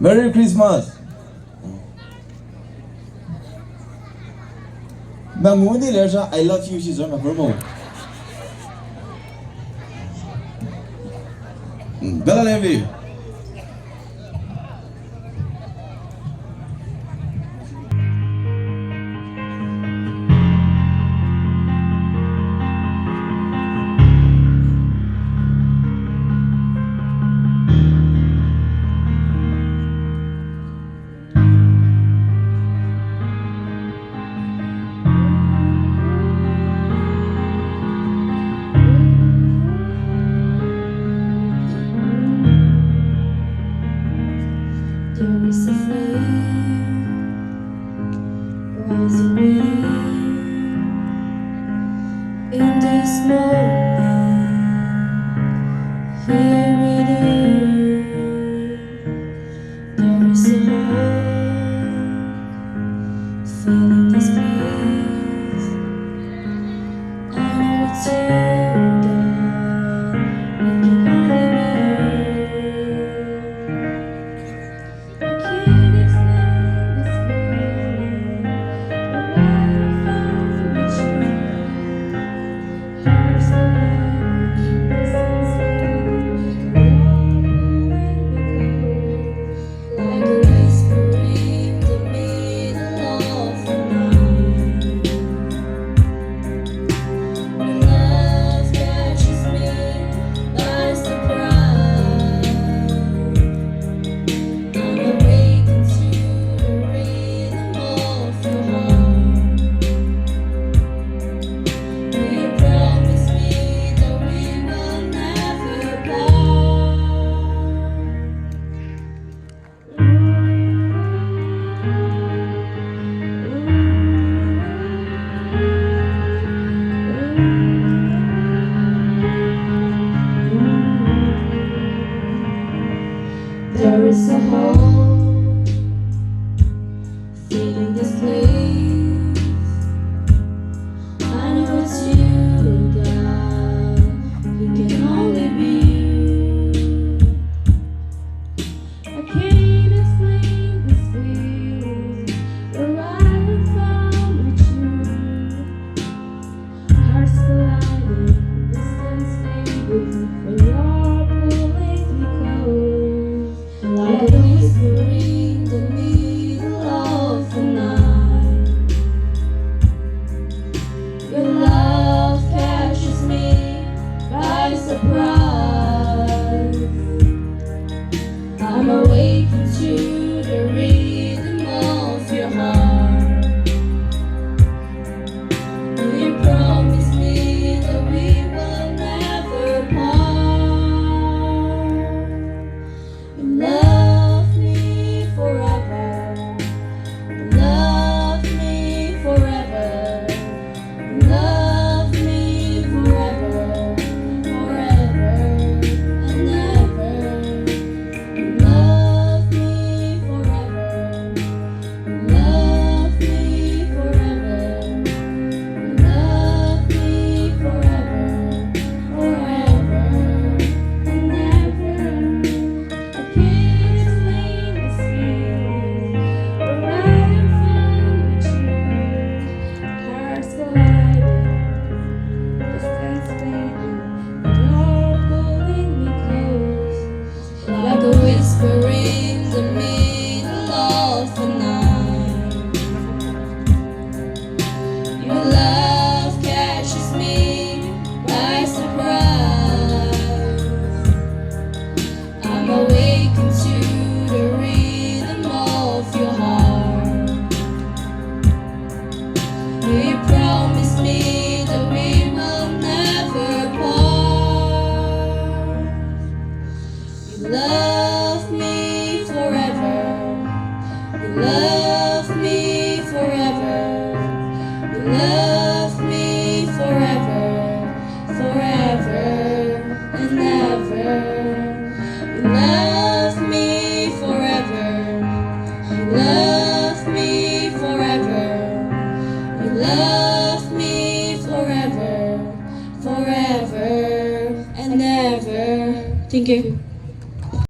Merry Christmas. Manguni lesa I love you si zona promo. Bella Levi. There is a flame rising in this moment. Here with you, there is a hope filling this place. I know it's you, God. We can only there is a hope filling this place. I know it's you, God. We can only be you. I can't explain this feeling where I have found with you. Hearts colliding, distance fading, when you're pulling me close. Like a whisper in the middle of the night, your love catches me by surprise. I'm awakened to the rhythm of your heart. You promise me that we will never part. You love me forever. You love me forever. You love me forever, forever and ever. You love me forever. You love me forever. You love me forever, forever and ever. I can't explain this feeling where I am found with you. Hearts colliding, distance fading, you're pulling me close. Like a whisper in the middle of the night, your love catches me by surprise. I'm awakened to the rhythm of your heart. You promise me that we will never part. You love me forever. You love me forever. You love me forever, forever and ever. You love me forever. You love me forever. You love me forever, forever and ever. Thank you.